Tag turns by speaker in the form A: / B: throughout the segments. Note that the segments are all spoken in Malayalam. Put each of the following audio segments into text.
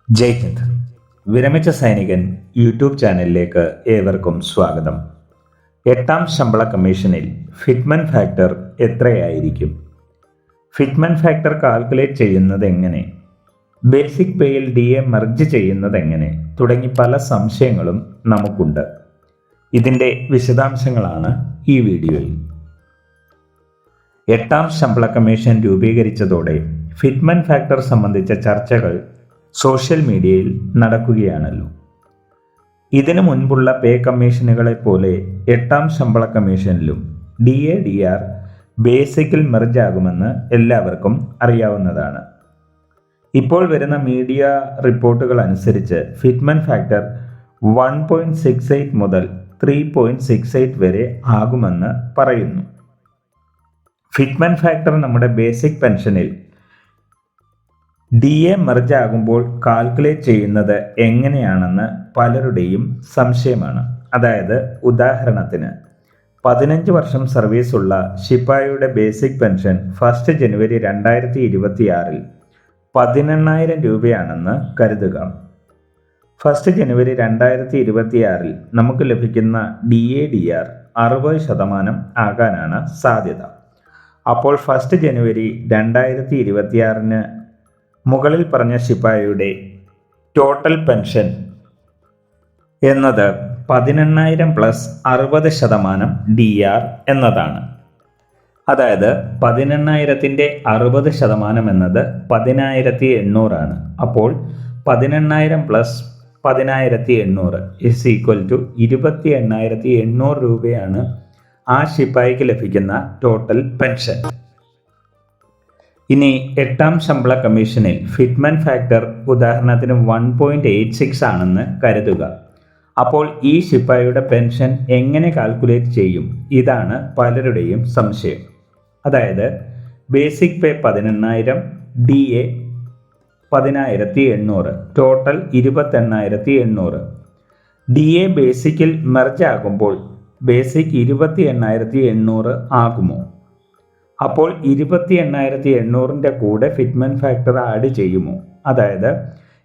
A: ജയ് ഹിന്ദ്. വിരമിച്ച സൈനികൻ യൂട്യൂബ് ചാനലിലേക്ക് ഏവർക്കും സ്വാഗതം. 8ാം ശമ്പള കമ്മീഷനിൽ ഫിറ്റ്മെന്റ് ഫാക്ടർ എത്രയായിരിക്കും? ഫിറ്റ്മെന്റ് ഫാക്ടർ കാൽക്കുലേറ്റ് ചെയ്യുന്നത് എങ്ങനെ? ബേസിക് പേയിൽ DA മെർജ് ചെയ്യുന്നത് എങ്ങനെ? തുടങ്ങി പല സംശയങ്ങളും നമുക്കുണ്ട്. ഇതിൻ്റെ വിശദാംശങ്ങളാണ് ഈ വീഡിയോയിൽ. 8ാം ശമ്പള കമ്മീഷൻ രൂപീകരിച്ചതോടെ ഫിറ്റ്മെന്റ് ഫാക്ടർ സംബന്ധിച്ച ചർച്ചകൾ സോഷ്യൽ മീഡിയയിൽ നടക്കുകയാണല്ലോ. ഇതിനു മുൻപുള്ള പേ കമ്മീഷനുകളെ പോലെ 8ാം ശമ്പള കമ്മീഷനിലും DADR ബേസിക്കിൽ മെർജ് ആകുമെന്ന് എല്ലാവർക്കും അറിയാവുന്നതാണ്. ഇപ്പോൾ വരുന്ന മീഡിയ റിപ്പോർട്ടുകൾ അനുസരിച്ച് ഫിറ്റ്മെന്റ് ഫാക്ടർ 1.68 മുതൽ 3.68 വരെ ആകുമെന്ന് പറയുന്നു. ഫിറ്റ്മെന്റ് ഫാക്ടർ നമ്മുടെ ബേസിക് പെൻഷനിൽ DA മെർജ് ആകുമ്പോൾ കാൽക്കുലേറ്റ് ചെയ്യുന്നത് എങ്ങനെയാണെന്ന് പലരുടെയും സംശയമാണ്. അതായത് ഉദാഹരണത്തിന് 15 വർഷം സർവീസുള്ള ശിപ്പായിയുടെ ബേസിക് പെൻഷൻ 1 ജനുവരി 2026 18,000 രൂപയാണെന്ന് കരുതുക. 1 ജനുവരി 2026 നമുക്ക് ലഭിക്കുന്ന DADR 60% ആകാനാണ് സാധ്യത. അപ്പോൾ 1 ജനുവരി 2026 മുകളിൽ പറഞ്ഞ ശിപ്പായിയുടെ ടോട്ടൽ പെൻഷൻ എന്നത് 18,000 പ്ലസ് 60% DR എന്നതാണ്. അതായത് 18,000-ന്റെ 60% എന്നത് 10,800 ആണ്. അപ്പോൾ 18,000 പ്ലസ് 10,800 ഇസ് ഈക്വൽ ടു 28,800 രൂപയാണ് ആ ശിപ്പായിക്ക് ലഭിക്കുന്ന ടോട്ടൽ പെൻഷൻ. ഇനി 8ാം ശമ്പള കമ്മീഷനിൽ ഫിറ്റ്മെന്റ് ഫാക്ടർ ഉദാഹരണത്തിന് 1.86 ആണെന്ന് കരുതുക. അപ്പോൾ ഈ ശിപ്പായിയുടെ പെൻഷൻ എങ്ങനെ കാൽക്കുലേറ്റ് ചെയ്യും? ഇതാണ് പലരുടെയും സംശയം. അതായത് basic pay 18,000, DA 10,800, total 28,800. DA ബേസിക്കിൽ മെർജ് ആകുമ്പോൾ ബേസിക് 28,800 ആകുമോ? അപ്പോൾ 28,800-ന്റെ കൂടെ ഫിറ്റ്മെന്റ് ഫാക്ടർ ആഡ് ചെയ്യുമോ? അതായത്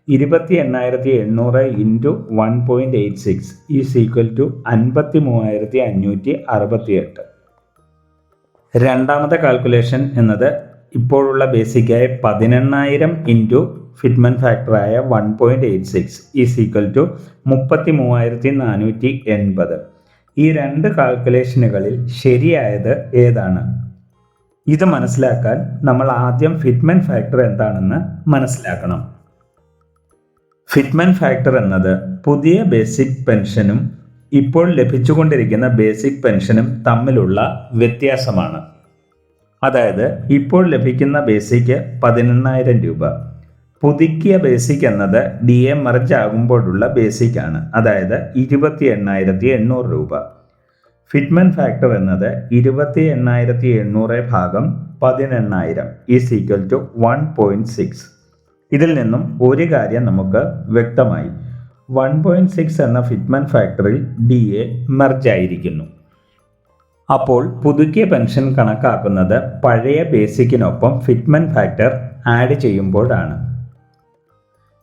A: 28,800 ഇൻറ്റു 1.86 ഈസ് ഈക്വൽ ടു 53,568. രണ്ടാമത്തെ കാൽക്കുലേഷൻ എന്നത് ഇപ്പോഴുള്ള ബേസിക്കായ 18,000 ഇൻറ്റു ഫിറ്റ്മെന്റ് ഫാക്ടറായ 1.86 ഈസ് ഈക്വൽ ടു 33,480. ഈ രണ്ട് കാൽക്കുലേഷനുകളിൽ ശരിയായത് ഏതാണ്? ഇത് മനസ്സിലാക്കാൻ നമ്മൾ ആദ്യം ഫിറ്റ്മെന്റ് ഫാക്ടർ എന്താണെന്ന് മനസ്സിലാക്കണം. ഫിറ്റ്മെന്റ് ഫാക്ടർ എന്നത് പുതിയ ബേസിക് പെൻഷനും ഇപ്പോൾ ലഭിച്ചുകൊണ്ടിരിക്കുന്ന ബേസിക് പെൻഷനും തമ്മിലുള്ള വ്യത്യാസമാണ്. അതായത് ഇപ്പോൾ ലഭിക്കുന്ന ബേസിക് 18,000 രൂപ. പുതുക്കിയ ബേസിക് എന്നത് DA മെർജ് ആകുമ്പോഴുള്ള ബേസിക് ആണ്. അതായത് 28,800 രൂപ. ഫിറ്റ്മെന്റ് ഫാക്ടർ എന്നത് 28,800 ഭാഗം 18,000 ഈസ് ഈക്വൽ ടു 1.6. ഇതിൽ നിന്നും ഒരു കാര്യം നമുക്ക് വ്യക്തമായി. 1.6 എന്ന ഫിറ്റ്മെന്റ് ഫാക്ടറിൽ DA മെർജ് ആയിരിക്കുന്നു. അപ്പോൾ പുതുക്കിയ പെൻഷൻ കണക്കാക്കുന്നത് പഴയ ബേസിക്കിനൊപ്പം ഫിറ്റ്മെന്റ് ഫാക്ടർ ആഡ് ചെയ്യുമ്പോഴാണ്.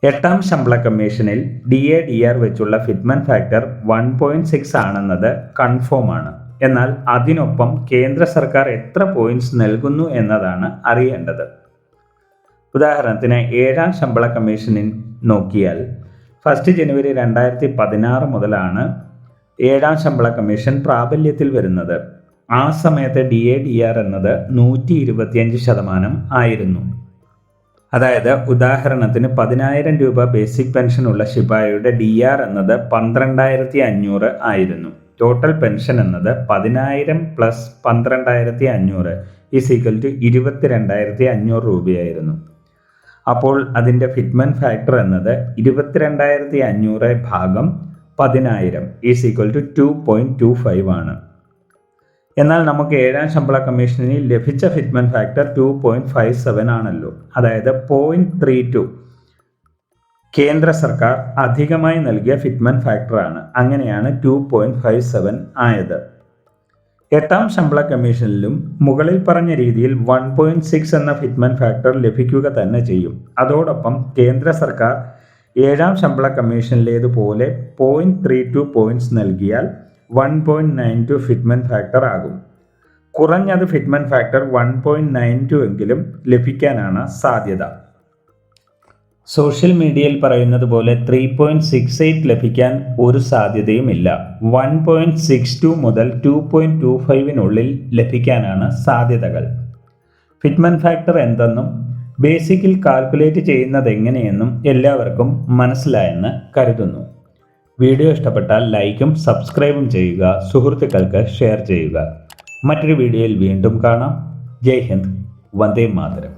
A: 8ാം ശമ്പള കമ്മീഷനിൽ DADR വെച്ചുള്ള ഫിറ്റ്മെന്റ് ഫാക്ടർ 1.6 ആണെന്നത് കൺഫേം ആണ്. എന്നാൽ അതിനൊപ്പം കേന്ദ്ര സർക്കാർ എത്ര പോയിന്റ്സ് നൽകുന്നു എന്നതാണ് അറിയേണ്ടത്. ഉദാഹരണത്തിന് 7ാം ശമ്പള കമ്മീഷനിൽ നോക്കിയാൽ 1 ജനുവരി 2016 മുതലാണ് 7ാം ശമ്പള കമ്മീഷൻ പ്രാബല്യത്തിൽ വരുന്നത്. ആ സമയത്ത് DADR എന്നത് 125% ആയിരുന്നു. അതായത് ഉദാഹരണത്തിന് 10,000 രൂപ ബേസിക് പെൻഷൻ ഉള്ള ശിപായിയുടെ DR എന്നത് 12,500 ആയിരുന്നു. ടോട്ടൽ പെൻഷൻ എന്നത് 10,000 പ്ലസ് 12,500 ഈസ് ഈക്വൽ ടു 22,500 രൂപയായിരുന്നു. അപ്പോൾ അതിൻ്റെ ഫിറ്റ്മെന്റ് ഫാക്ടർ എന്നത് 22,500 ഭാഗം 10,000 ഈസ് ഈക്വൽ ടു 2.25 ആണ്. എന്നാൽ നമുക്ക് 7ാം ശമ്പള കമ്മീഷനിൽ ലഭിച്ച ഫിറ്റ്മെന്റ് ഫാക്ടർ 2.57 ആണല്ലോ. അതായത് 0.32 കേന്ദ്ര സർക്കാർ അധികമായി നൽകിയ ഫിറ്റ്മെന്റ് ഫാക്ടറാണ്. അങ്ങനെയാണ് 2.57 ആയത്. 8ാം ശമ്പള കമ്മീഷനിലും മുകളിൽ പറഞ്ഞ രീതിയിൽ 1.6 എന്ന ഫിറ്റ്മെന്റ് ഫാക്ടർ ലഭിക്കുക തന്നെ ചെയ്യും. അതോടൊപ്പം കേന്ദ്ര സർക്കാർ ഏഴാം ശമ്പള കമ്മീഷനിലേതുപോലെ 0.32 പോയിന്റ്സ് നൽകിയാൽ 1.92 ഫിറ്റ്മെന്റ് ഫാക്ടർ ആകും. കുറഞ്ഞത് ഫിറ്റ്മെന്റ് ഫാക്ടർ 1.92 എങ്കിലും ലഭിക്കാനാണ് സാധ്യത. സോഷ്യൽ മീഡിയയിൽ പറയുന്നത് പോലെ 3.68 ലഭിക്കാൻ ഒരു സാധ്യതയുമില്ല. 1.62 മുതൽ 2.25 ലഭിക്കാനാണ് സാധ്യതകൾ. ഫിറ്റ്മെന്റ് ഫാക്ടർ എന്തെന്നും ബേസിക്കിൽ കാൽക്കുലേറ്റ് ചെയ്യുന്നത് എങ്ങനെയെന്നും എല്ലാവർക്കും മനസ്സിലായെന്ന് കരുതുന്നു. വീഡിയോ ഇഷ്ടപ്പെട്ടാൽ ലൈക്കും സബ്സ്ക്രൈബും ചെയ്യുക, സുഹൃത്തുക്കൾക്ക് ഷെയർ ചെയ്യുക. മറ്റൊരു വീഡിയോയിൽ വീണ്ടും കാണാം. ജയ് ഹിന്ദ്, വന്ദേ മാതരം.